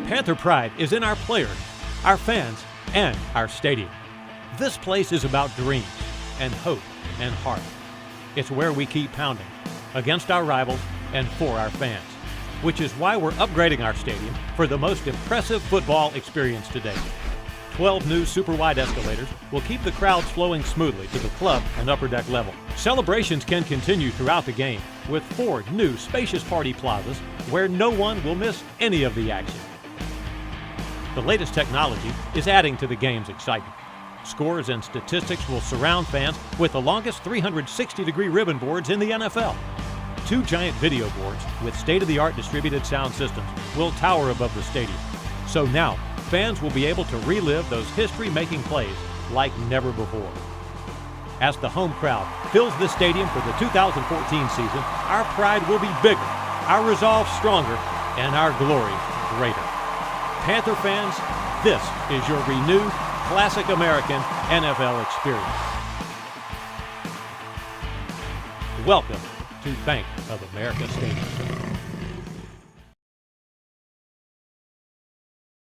Panther pride is in our players, our fans, and our stadium. This place is about dreams and hope and heart. It's where we keep pounding, against our rivals and for our fans, which is why we're upgrading our stadium for the most impressive football experience to date. 12 new super-wide escalators will keep the crowds flowing smoothly to the club and upper deck level. Celebrations can continue throughout the game with 4 new spacious party plazas where no one will miss any of the action. The latest technology is adding to the game's excitement. Scores and statistics will surround fans with the longest 360-degree ribbon boards in the NFL. 2 giant video boards with state-of-the-art distributed sound systems will tower above the stadium. So now, fans will be able to relive those history-making plays like never before. As the home crowd fills this stadium for the 2014 season, our pride will be bigger, our resolve stronger, and our glory greater. Panther fans, this is your renewed classic American NFL experience. Welcome to Bank of America Stadium.